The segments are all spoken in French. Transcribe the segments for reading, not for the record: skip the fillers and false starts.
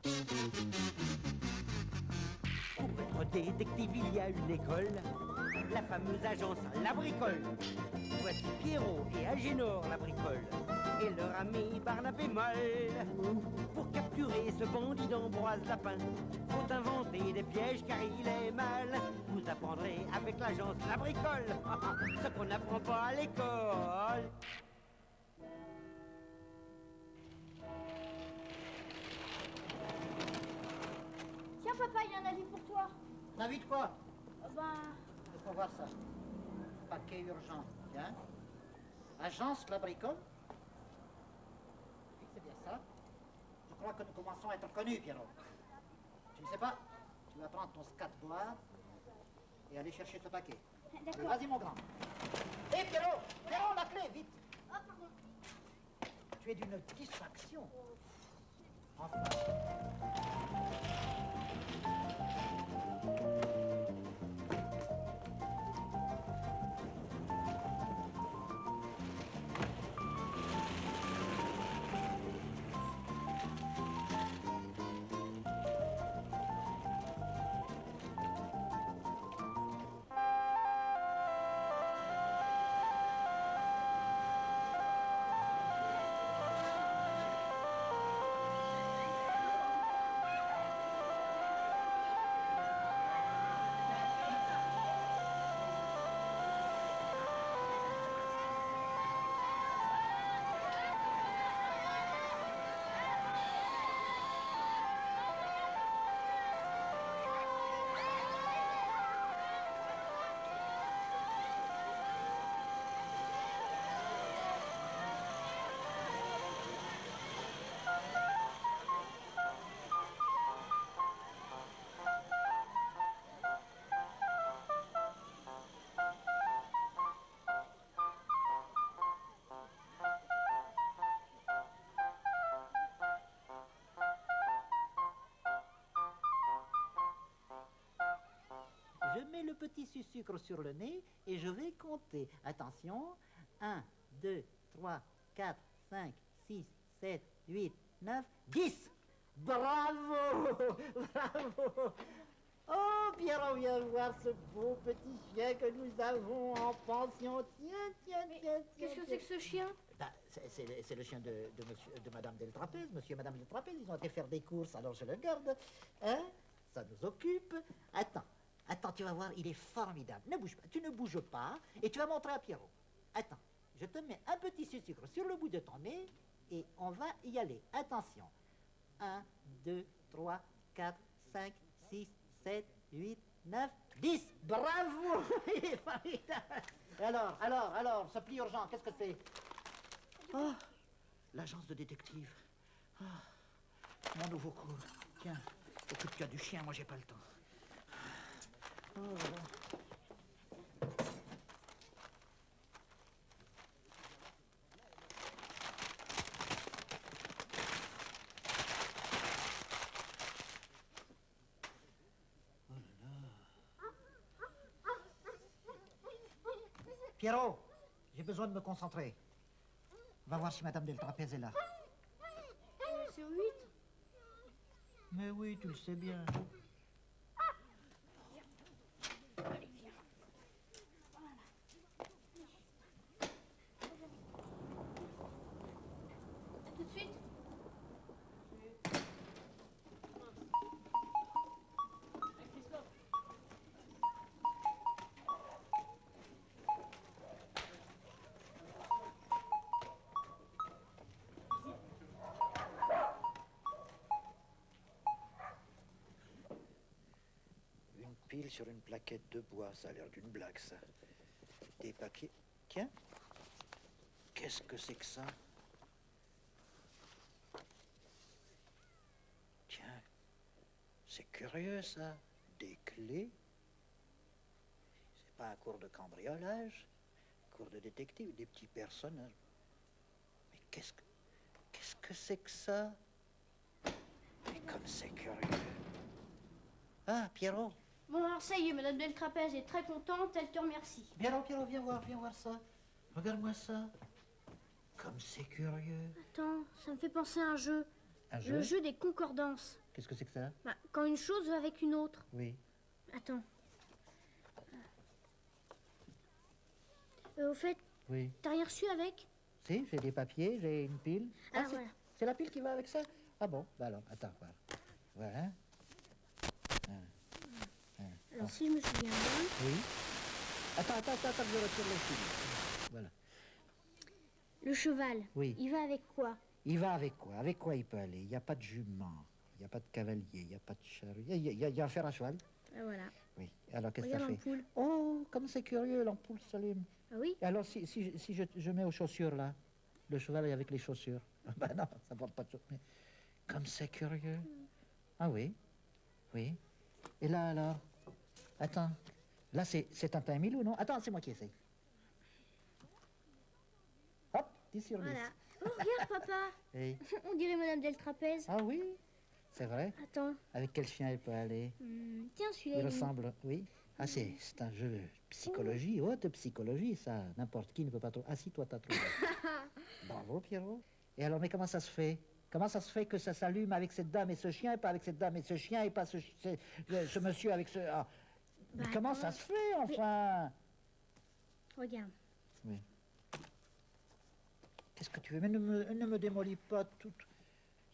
Pour être détective, il y a une école, la fameuse agence La Bricole. Voici Pierrot et Agénor La Bricole, et leur ami Barnabé Molle. Pour capturer ce bandit d'Ambroise Lapin, faut inventer des pièges car il est mal. Vous apprendrez avec l'agence La Bricole ce qu'on n'apprend pas à l'école. Tiens papa, il y a un avis pour toi. Un avis de quoi? Ben... Il faut voir ça. Paquet urgent. Tiens. Agence La Bricole. Oui, c'est bien ça. Je crois que nous commençons à être connus, Pierrot. Tu ne sais pas? Tu vas prendre ton skateboard et aller chercher ce paquet. D'accord. Vas-y, mon grand. Hé, Pierrot! Pierrot, la clé, vite! Oh, pardon. Tu es d'une distraction. Enfin. Je mets le petit sucre sur le nez et je vais compter. Attention, 1, 2, 3, 4, 5, 6, 7, 8, 9, 10. Bravo! Bravo! Oh, Pierrot, viens voir ce beau petit chien que nous avons en pension. Tiens, tiens, tiens, Qu'est-ce que c'est que ce chien? C'est le chien de Madame Del Trapèze. Monsieur et Madame Del Trapèze, ils ont été faire des courses, alors je le garde. Hein? Ça nous occupe. Attends, tu vas voir, il est formidable. Ne bouge pas, tu ne bouges pas, et tu vas montrer à Pierrot. Attends, je te mets un petit sucre sur le bout de ton nez, et on va y aller. Attention. 1, 2, 3, 4, 5, 6, 7, 8, 9, 10. Bravo! Il est formidable. Alors, ce pli urgent, qu'est-ce que c'est? Oh, l'agence de détective. Oh, mon nouveau cours. Tiens, occupe-toi du chien, moi j'ai pas le temps. Oh là là. Oh là là. Pierrot, j'ai besoin de me concentrer. Va voir si Madame Del Trapèze est là. C'est au 8. Mais oui, tu le sais bien. Allez, viens. Voilà. À tout de suite. Une pile sur une plaquette de bois, ça a l'air d'une blague, ça. Des paquets... Tiens, qu'est-ce que c'est que ça? Tiens, c'est curieux, ça. Des clés. C'est pas un cours de cambriolage, un cours de détective, des petits personnages. Mais qu'est-ce que c'est que ça? Mais comme c'est curieux. Ah, Pierrot. Bon, alors ça y est, Madame Del Trapèze est très contente, elle te remercie. Pierrot, viens voir ça. Regarde-moi ça. Comme c'est curieux. Attends, ça me fait penser à un jeu. Un jeu? Le jeu des concordances. Qu'est-ce que c'est que ça? Bah, quand une chose va avec une autre. Oui. Attends. Au fait, Oui. t'as rien reçu avec? Si, j'ai des papiers, j'ai une pile. Ah, c'est voilà. c'est la pile qui va avec ça? Ah bon, bah alors, attends, voilà. Voilà. Alors, si je me souviens bien... Oui. Attends, je retire le fil. Voilà. Le cheval, Oui. il va avec quoi? Il va avec quoi? Avec quoi il peut aller? Il n'y a pas de jument, il n'y a pas de cavalier, il n'y a pas de chariot. Il y a un fer à cheval. Ah, voilà. Oui. Alors, qu'est-ce que ça Regarde fait? l'ampoule. Oh, comme c'est curieux, l'ampoule s'allume. Ah oui? Et alors, si je mets aux chaussures, là, le cheval est avec les chaussures. Ah ben non, ça porte pas de chaussures. Mais comme c'est curieux. Ah oui, oui. Et là, alors? Attends. Là, c'est un timing ou non? Attends, c'est moi qui essaye. Hop, 10 sur 10. Voilà. Oh, regarde, papa. Oui. On dirait Madame Del Trapèze. Ah oui, c'est vrai. Attends. Avec quel chien elle peut aller? Tiens, celui-là. Il est ressemble, oui. Ah, c'est un jeu de psychologie, haute psychologie, ça. N'importe qui ne peut pas trouver. Ah si, toi, t'as trouvé. Bravo, Pierrot. Et alors, mais comment ça se fait? Comment ça se fait que ça s'allume avec cette dame et ce chien, et pas avec cette dame et ce chien, et pas ce monsieur avec ce... Ah. Bah, Comment attends. ça se fait, enfin? Regarde. Oui. Qu'est-ce que tu veux? Mais ne me démolis pas tout.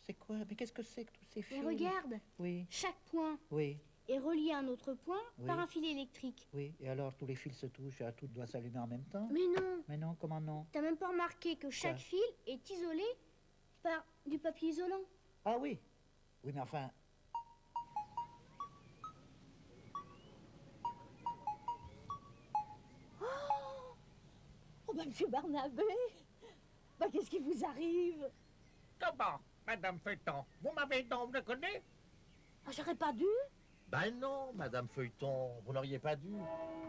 C'est quoi? Mais qu'est-ce que c'est que tous ces fils? Mais regarde. Oui, Chaque point oui, est relié à un autre point Oui. par un fil électrique. oui. Et alors, tous les fils se touchent et tout doit s'allumer en même temps? Mais non. Mais non, comment non? T'as même pas remarqué que chaque Quoi? fil est isolé par du papier isolant. Ah oui. Oui, mais enfin... Oh, bah, monsieur Barnabé, bah, qu'est-ce qui vous arrive? Comment, Madame Feuilleton? Vous m'avez donc reconnu? Ah, j'aurais pas dû? Ben non, Madame Feuilleton, vous n'auriez pas dû.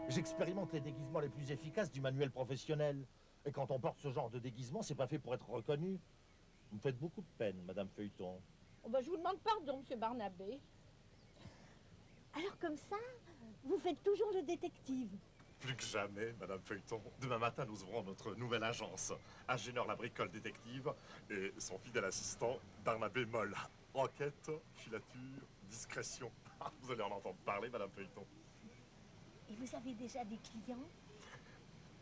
J'expérimente les déguisements les plus efficaces du manuel professionnel. Et quand on porte ce genre de déguisement, c'est pas fait pour être reconnu. Vous me faites beaucoup de peine, Madame Feuilleton. Oh, bah, je vous demande pardon, monsieur Barnabé. Alors, comme ça, vous faites toujours le détective? Plus que jamais, Madame Feuilleton. Demain matin, nous ouvrons notre nouvelle agence. Agénor la bricole détective et son fidèle assistant, Barnabé Moll. Enquête, filature, discrétion. Vous allez en entendre parler, Madame Feuilleton. Et vous avez déjà des clients?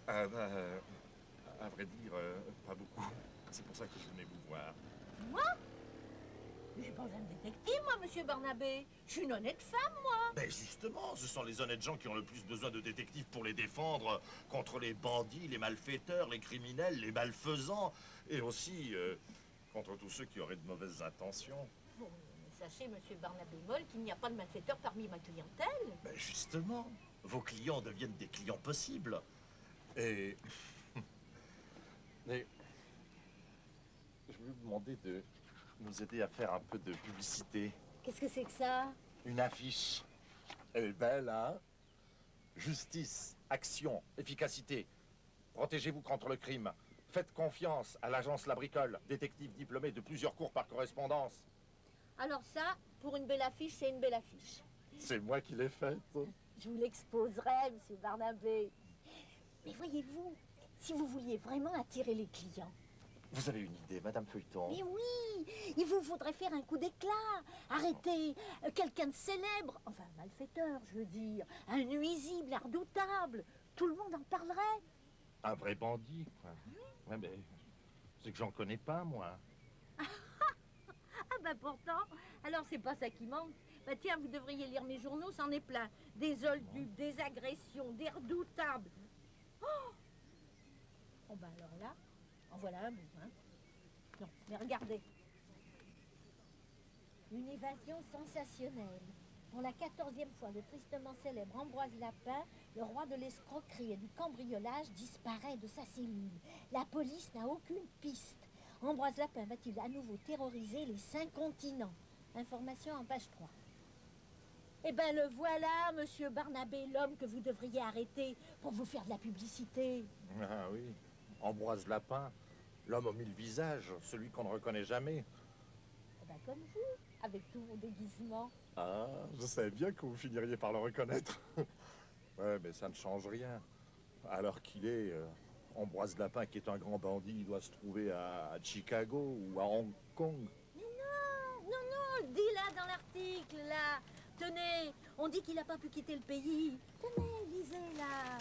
À vrai dire, pas beaucoup. C'est pour ça que je venais vous voir. Moi? Mais j'ai pas besoin de détective, moi, monsieur Barnabé. Je suis une honnête femme, moi. Ben justement, ce sont les honnêtes gens qui ont le plus besoin de détectives pour les défendre contre les bandits, les malfaiteurs, les criminels, les malfaisants, et aussi contre tous ceux qui auraient de mauvaises intentions. Bon, sachez, monsieur Barnabé Moll, qu'il n'y a pas de malfaiteurs parmi ma clientèle. Ben justement, vos clients deviennent des clients possibles. Et... Mais... Je voulais vous demander de nous aider à faire un peu de publicité. Qu'est-ce que c'est que ça? Une affiche. Elle est belle, hein? Justice, action, efficacité. Protégez-vous contre le crime. Faites confiance à l'agence La Bricole, détective diplômé de plusieurs cours par correspondance. Alors ça, pour une belle affiche, c'est une belle affiche. C'est moi qui l'ai faite. Je vous l'exposerai, monsieur Barnabé. Mais voyez-vous, si vous vouliez vraiment attirer les clients, Vous avez une idée, Madame Feuilleton? mais oui, il vous faudrait faire un coup d'éclat, arrêter quelqu'un de célèbre, enfin un malfaiteur, je veux dire, un nuisible, un redoutable. Tout le monde en parlerait. Un vrai bandit, quoi. Ouais, mais c'est que j'en connais pas, moi. Ah bah pourtant, alors c'est pas ça qui manque. Bah tiens, vous devriez lire mes journaux, c'en est plein. Des oldus, des agressions, des redoutables. Oh bah alors là, en voilà un bout, hein. Non, mais regardez. Une évasion sensationnelle. Pour la 14e fois, le tristement célèbre Ambroise Lapin, le roi de l'escroquerie et du cambriolage, disparaît de sa cellule. La police n'a aucune piste. Ambroise Lapin va-t-il à nouveau terroriser les 5 continents? Information en page 3. Eh ben le voilà, monsieur Barnabé, l'homme que vous devriez arrêter pour vous faire de la publicité. Ah oui, Ambroise Lapin, l'homme aux 1000 visages, celui qu'on ne reconnaît jamais. Eh ben comme vous, avec tous vos déguisements. Ah, je savais bien que vous finiriez par le reconnaître. Ouais, mais ça ne change rien. Alors qu'il est, Ambroise Lapin, qui est un grand bandit, il doit se trouver à Chicago ou à Hong Kong. Mais non, on le dit là dans l'article, là. Tenez, on dit qu'il n'a pas pu quitter le pays. Tenez, lisez là.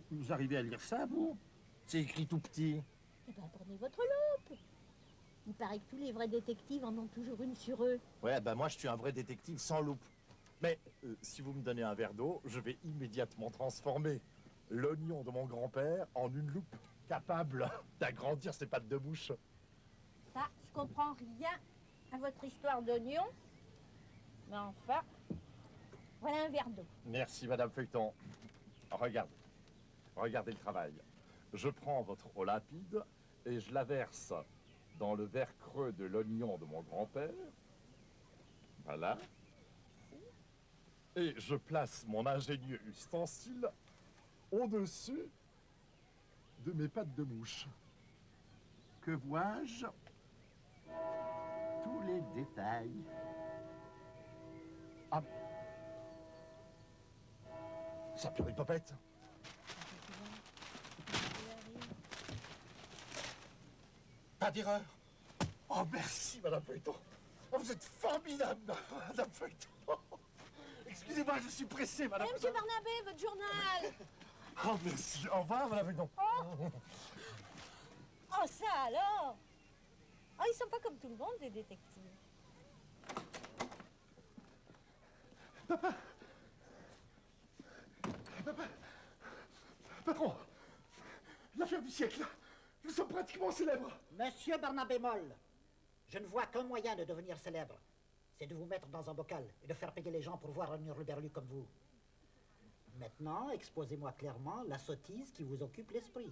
Vous arrivez à lire ça, vous? C'est écrit tout petit. Eh ben, prenez votre loupe. Il paraît que tous les vrais détectives en ont toujours une sur eux. Ouais, ben moi je suis un vrai détective sans loupe. Mais si vous me donnez un verre d'eau, je vais immédiatement transformer l'oignon de mon grand-père en une loupe capable d'agrandir ses pattes de bouche. Ça, je comprends rien à votre histoire d'oignon. Mais enfin, voilà un verre d'eau. Merci, Madame Feuilleton. Regardez. Regardez le travail. Je prends votre eau limpide et je la verse dans le verre creux de l'oignon de mon grand-père. Voilà. Et je place mon ingénieux ustensile au-dessus de mes pattes de mouche. Que vois-je? Tous les détails. Ah. Ça pue les popettes. Pas d'erreur. Oh, merci, Madame Feuilleton. Oh, vous êtes formidable, Madame Feuilleton. Excusez-moi, je suis pressé, Madame. Monsieur Barnabé, votre journal. Oh, merci. Au revoir, Madame Feuilleton. Oh, ça alors. Oh, ils sont pas comme tout le monde, les détectives. Papa. Papa. Patron. L'affaire du siècle. Nous sommes pratiquement célèbres. Monsieur Barnabé Moll, je ne vois qu'un moyen de devenir célèbre. C'est de vous mettre dans un bocal et de faire payer les gens pour voir un hurluberlu comme vous. Maintenant, exposez-moi clairement la sottise qui vous occupe l'esprit.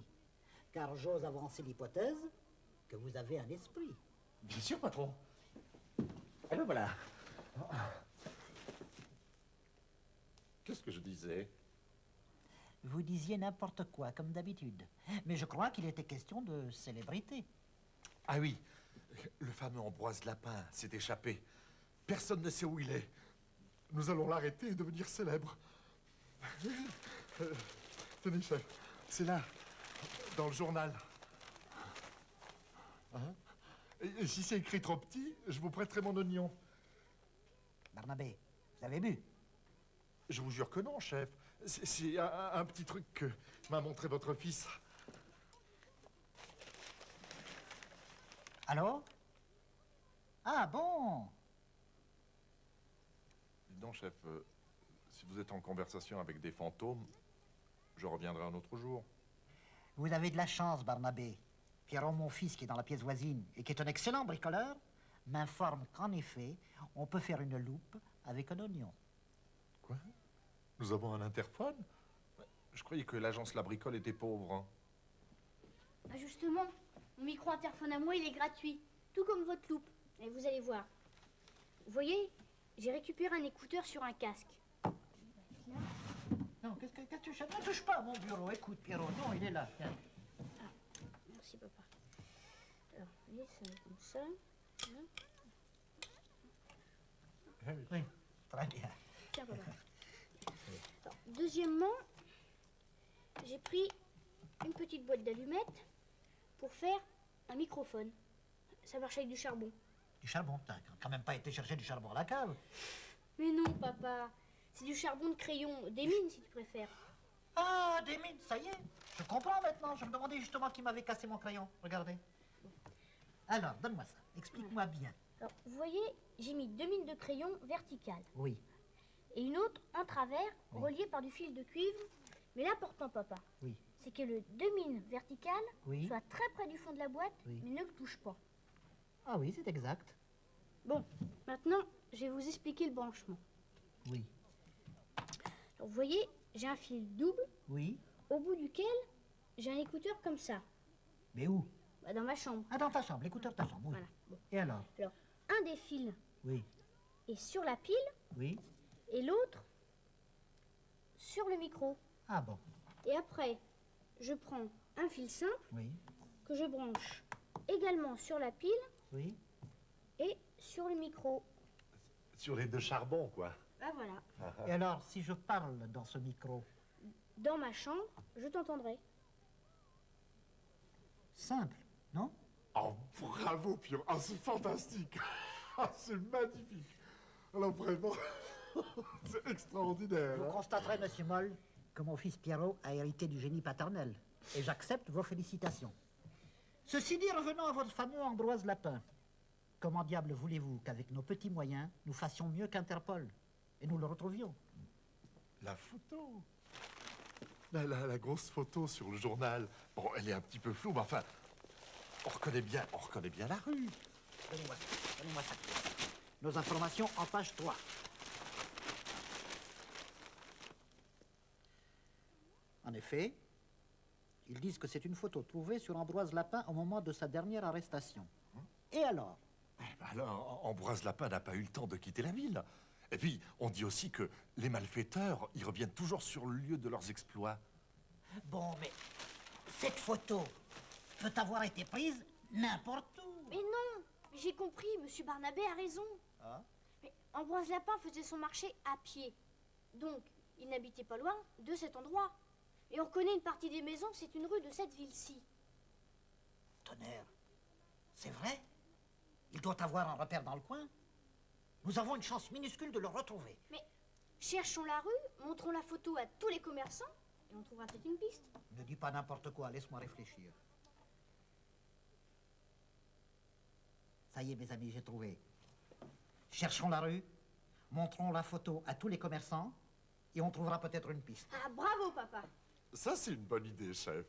Car j'ose avancer l'hypothèse que vous avez un esprit. Bien sûr, patron. Et ben voilà. Qu'est-ce que je disais? Vous disiez n'importe quoi, comme d'habitude. Mais je crois qu'il était question de célébrité. Ah oui, le fameux Ambroise Lapin s'est échappé. Personne ne sait où il est. Nous allons l'arrêter et devenir célèbre. Tenez, chef, c'est là, dans le journal. Hein? Et si c'est écrit trop petit, je vous prêterai mon oignon. Barnabé, vous avez bu? Je vous jure que non, chef. C'est un petit truc que m'a montré votre fils. Allô? Ah bon? Dis donc, chef, si vous êtes en conversation avec des fantômes, je reviendrai un autre jour. Vous avez de la chance, Barnabé. Pierrot, mon fils, qui est dans la pièce voisine et qui est un excellent bricoleur, m'informe qu'en effet, on peut faire une loupe avec un oignon. Quoi? Nous avons un interphone? Je croyais que l'agence La Bricole était pauvre. Hein. Bah justement, mon micro-interphone à moi, il est gratuit. Tout comme votre loupe. Et vous allez voir. Vous voyez, j'ai récupéré un écouteur sur un casque. Non, qu'est-ce que tu cherches? Ne touche pas à mon bureau. Écoute, Pierrot, non, il est là. Tiens. Ah, merci papa. Alors, vous voyez, ça va comme ça. Voilà. Oui, très bien. Tiens, papa. Alors, deuxièmement, j'ai pris une petite boîte d'allumettes pour faire un microphone. Ça marche avec du charbon. Du charbon, t'as quand même pas été chercher du charbon à la cave. Mais non, papa. C'est du charbon de crayon, des mines si tu préfères. Ah, des mines, ça y est. Je comprends maintenant. Je me demandais justement qui m'avait cassé mon crayon. Regardez. Alors, donne-moi ça. Explique-moi bien. Alors, vous voyez, j'ai mis 2 mines de crayon verticales Oui, et une autre en travers, Oui. reliée par du fil de cuivre. Mais l'important, papa, oui, c'est que le 2 mines verticales oui. soit très près du fond de la boîte, Oui. mais ne le touche pas. Ah oui, c'est exact. Bon, maintenant, je vais vous expliquer le branchement. Oui, Alors, vous voyez, j'ai un fil double, oui. au bout duquel j'ai un écouteur comme ça, Mais où? bah, dans ma chambre. Ah, dans ta chambre, l'écouteur de ta chambre, oui. Voilà. Bon. Et alors? Alors, un des fils Oui, est sur la pile oui. et l'autre sur le micro. Ah bon, Et après, je prends un fil simple oui, que je branche également sur la pile oui. et sur le micro. Sur les deux charbons, quoi. Ah voilà. Et alors, si je parle dans ce micro? Dans ma chambre, je t'entendrai. simple, non? Oh, bravo, Pierrot. Ah, c'est fantastique. Ah, c'est magnifique. Alors, vraiment, c'est extraordinaire. Vous hein. constaterez, monsieur Moll, que mon fils Pierrot a hérité du génie paternel. Et j'accepte vos félicitations. Ceci dit, revenons à votre fameux Ambroise Lapin. Comment diable voulez-vous qu'avec nos petits moyens, nous fassions mieux qu'Interpol et nous le retrouvions? La photo. La grosse photo sur le journal. Bon, elle est un petit peu floue, mais enfin, on reconnaît bien la rue. Donnez-moi ça. Nos informations en page 3. En effet, ils disent que c'est une photo trouvée sur Ambroise Lapin au moment de sa dernière arrestation. Et alors? Eh ben alors, Ambroise Lapin n'a pas eu le temps de quitter la ville. Et puis, on dit aussi que les malfaiteurs, ils reviennent toujours sur le lieu de leurs exploits. Bon, mais cette photo peut avoir été prise n'importe où. Mais non, j'ai compris, monsieur Barnabé a raison. Ah. Mais Ambroise Lapin faisait son marché à pied. Donc, il n'habitait pas loin de cet endroit. Et on reconnaît une partie des maisons, c'est une rue de cette ville-ci. Tonnerre, c'est vrai? Il doit avoir un repère dans le coin. Nous avons une chance minuscule de le retrouver. Mais cherchons la rue, montrons la photo à tous les commerçants, et on trouvera peut-être une piste. Ne dis pas n'importe quoi, laisse-moi réfléchir. Ça y est, mes amis, j'ai trouvé. Cherchons la rue, montrons la photo à tous les commerçants, et on trouvera peut-être une piste. Ah, bravo, papa. Ça, c'est une bonne idée, chef.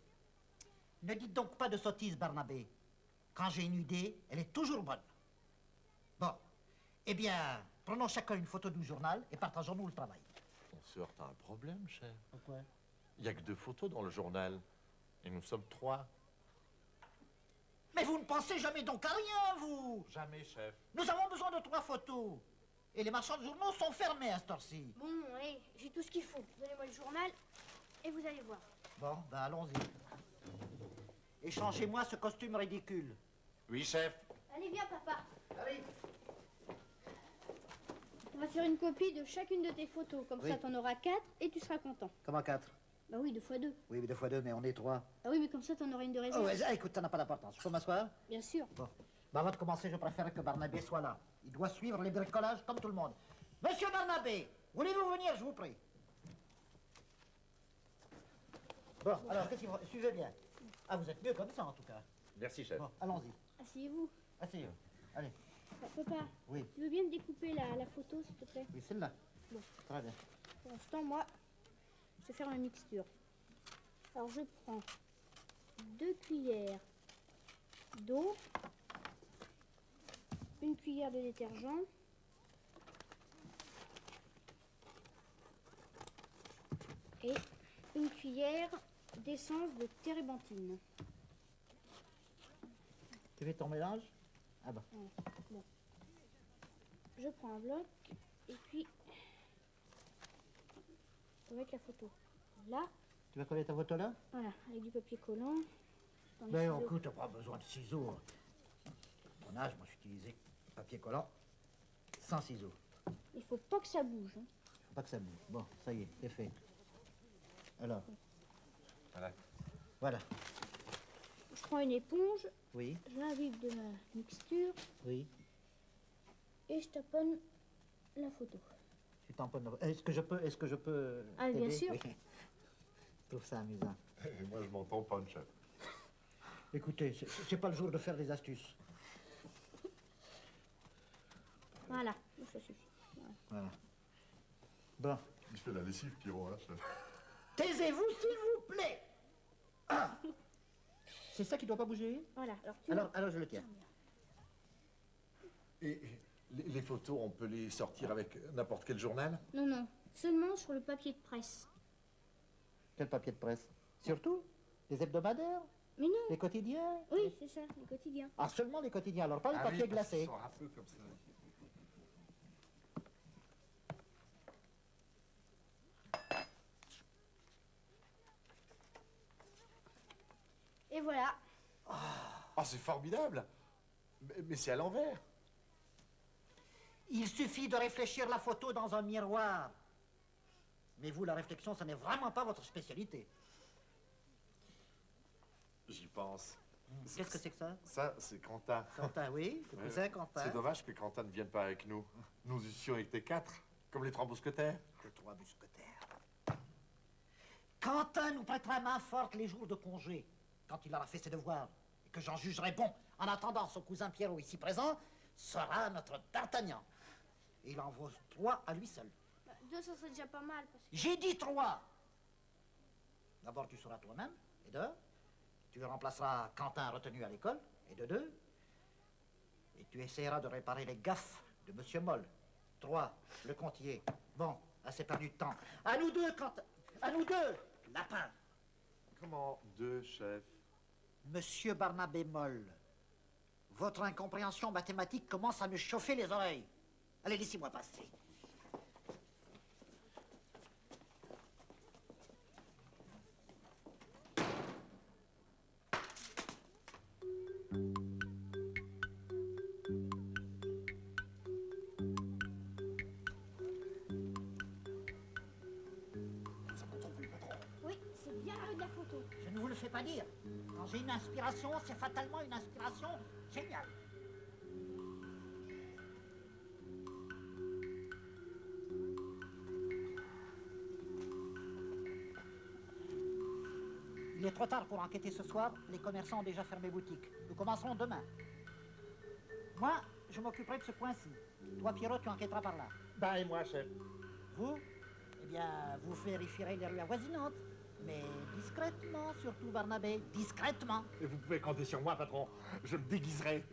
Ne dites donc pas de sottises, Barnabé. Quand j'ai une idée, elle est toujours bonne. Bon, eh bien, prenons chacun une photo du journal et partageons-nous le travail. On se heurte à un problème, chef. Pourquoi? Il n'y a que 2 photos dans le journal. Et nous sommes 3. Mais vous ne pensez jamais donc à rien, vous! Jamais, chef. Nous avons besoin de 3 photos. Et les marchands de journaux sont fermés à cette heure-ci. Bon, allez, j'ai tout ce qu'il faut. Donnez-moi le journal, et vous allez voir. Bon, ben allons-y. Échangez-moi ce costume ridicule. Oui, chef. Allez, viens, papa. Allez. On va faire une copie de chacune de tes photos. Comme Oui. ça, t'en auras 4 et tu seras content. Comment 4? Bah oui, 2 fois 2. Oui, mais 2 fois 2, mais on est 3. Ah oui, mais comme ça, t'en auras une de Oh, réserve. ouais, écoute, ça n'a pas d'importance. Je peux m'asseoir? Bien sûr. Bon. Ben, avant de commencer, je préfère que Barnabé soit là. Il doit suivre les bricolages comme tout le monde. Monsieur Barnabé, voulez-vous venir, je vous prie? Bon, alors, qu'est-ce qu'il faut? Suivez bien. Ah, vous êtes mieux comme ça, en tout cas. Merci, chef. Bon, allons-y. Asseyez-vous. Asseyez-vous. Allez. Papa, Oui, tu veux bien me découper la photo, s'il te plaît? oui, celle-là. Bon. Très bien. Pour l'instant, moi, je vais faire ma mixture. Alors, je prends 2 cuillères d'eau, 1 cuillère de détergent, et 1 cuillère d'essence de térébenthine. Tu fais ton mélange? Ah bon. Bon. Je prends un bloc, et puis je vais mettre la photo là, Tu vas coller ta photo là? voilà, avec du papier collant. Dans les Ben, ciseaux. écoute, t'as pas besoin de ciseaux. À mon âge, moi, j'utilisais papier collant sans ciseaux. Il faut pas que ça bouge. Hein. Faut pas que ça bouge. Bon, ça y est, c'est fait. Alors, Voilà. voilà. Je prends une éponge, Oui, je l'imbibe de ma mixture oui. et je taponne la photo. Tu tamponnes. Est-ce que je peux Ah, bien t'aider? sûr. Oui. Je trouve ça amusant. Et moi, je m'entends pas, chef. Écoutez, c'est pas le jour de faire des astuces. Voilà, ça suffit. Voilà. Bon. Il fait la lessive, Pierrot, hein, chef. Taisez-vous, s'il vous plaît. Ah. C'est ça qui doit pas bouger? Voilà, alors tu Alors je le tiens. Et les photos, on peut les sortir avec n'importe quel journal? Non, non, seulement sur le papier de presse. Quel papier de presse? Surtout les hebdomadaires, Mais non, les quotidiens. oui, c'est ça, les quotidiens. Ah, seulement les quotidiens, alors pas les papiers glacés. Ils sont un peu comme ça. Et voilà. Oh, c'est formidable. Mais c'est à l'envers. Il suffit de réfléchir la photo dans un miroir. Mais vous, la réflexion, ça n'est vraiment pas votre spécialité. J'y pense. Qu'est-ce que c'est que ça? Ça, c'est Quentin. Quentin, oui. Le cousin Quentin. C'est dommage que Quentin ne vienne pas avec nous. Nous eussions été 4, comme les 3 mousquetaires. Les 3 mousquetaires. Quentin nous prêtera main forte les jours de congé, quand il aura fait ses devoirs, et que j'en jugerai bon. En attendant, son cousin Pierrot, ici présent, sera notre D'Artagnan. Il en vaut 3 à lui seul. 2, ça serait déjà pas mal. Parce que... J'ai dit 3. D'abord, tu seras toi-même, et 2, tu remplaceras Quentin retenu à l'école, et de 2, et tu essaieras de réparer les gaffes de Monsieur Moll. 3, le comptier. Bon, assez perdu de temps. À nous 2, Quentin. À nous 2, lapin. Comment 2, chef? Monsieur Barnabé Moll, votre incompréhension mathématique commence à me chauffer les oreilles. Allez, laissez-moi passer. Oui, c'est bien la rue de la photo. Je ne vous le fais pas dire. Quand j'ai une inspiration, c'est fatalement une inspiration géniale. Il est trop tard pour enquêter ce soir. Les commerçants ont déjà fermé boutique. Nous commencerons demain. Moi, je m'occuperai de ce coin-ci. Toi, Pierrot, tu enquêteras par là. Bah, et moi, chef? Vous, eh bien, vous vérifierez les rues avoisinantes. Mais discrètement, surtout, Barnabé. Discrètement. Et vous pouvez compter sur moi, patron. Je me déguiserai.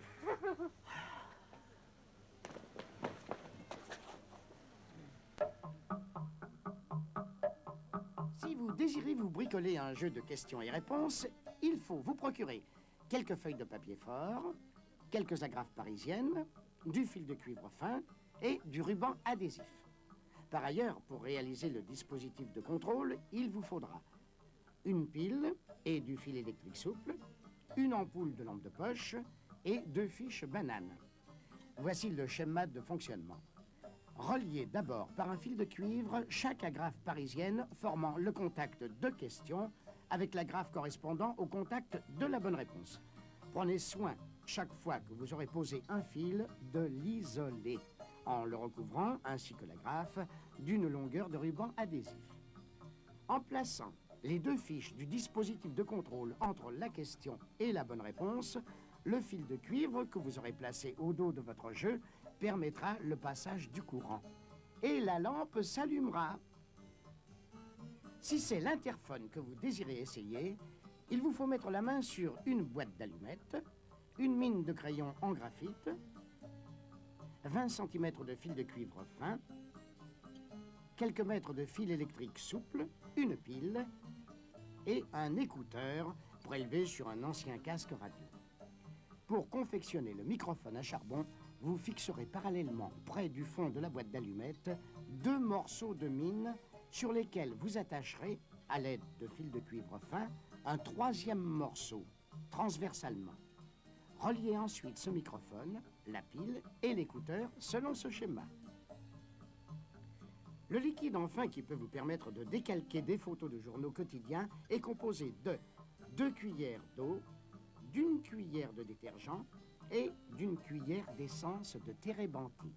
Si vous désirez vous bricoler un jeu de questions et réponses, il faut vous procurer quelques feuilles de papier fort, quelques agrafes parisiennes, du fil de cuivre fin et du ruban adhésif. Par ailleurs, pour réaliser le dispositif de contrôle, il vous faudra une pile et du fil électrique souple, une ampoule de lampe de poche et 2 fiches bananes. Voici le schéma de fonctionnement. Reliez d'abord par un fil de cuivre chaque agrafe parisienne formant le contact de question avec l'agrafe correspondant au contact de la bonne réponse. Prenez soin, chaque fois que vous aurez posé un fil, de l'isoler en le recouvrant, ainsi que l'agrafe, d'une longueur de ruban adhésif. En plaçant les 2 fiches du dispositif de contrôle entre la question et la bonne réponse, le fil de cuivre que vous aurez placé au dos de votre jeu permettra le passage du courant. Et la lampe s'allumera. Si c'est l'interphone que vous désirez essayer, il vous faut mettre la main sur une boîte d'allumettes, une mine de crayon en graphite, 20 cm de fil de cuivre fin, quelques mètres de fil électrique souple, une pile et un écouteur prélevé sur un ancien casque radio. Pour confectionner le microphone à charbon, vous fixerez parallèlement près du fond de la boîte d'allumettes 2 morceaux de mine sur lesquels vous attacherez, à l'aide de fil de cuivre fin, un 3e morceau, transversalement. Reliez ensuite ce microphone, la pile et l'écouteur selon ce schéma. Le liquide enfin qui peut vous permettre de décalquer des photos de journaux quotidiens est composé de 2 cuillères d'eau, d'1 cuillère de détergent et d'1 cuillère d'essence de térébenthine.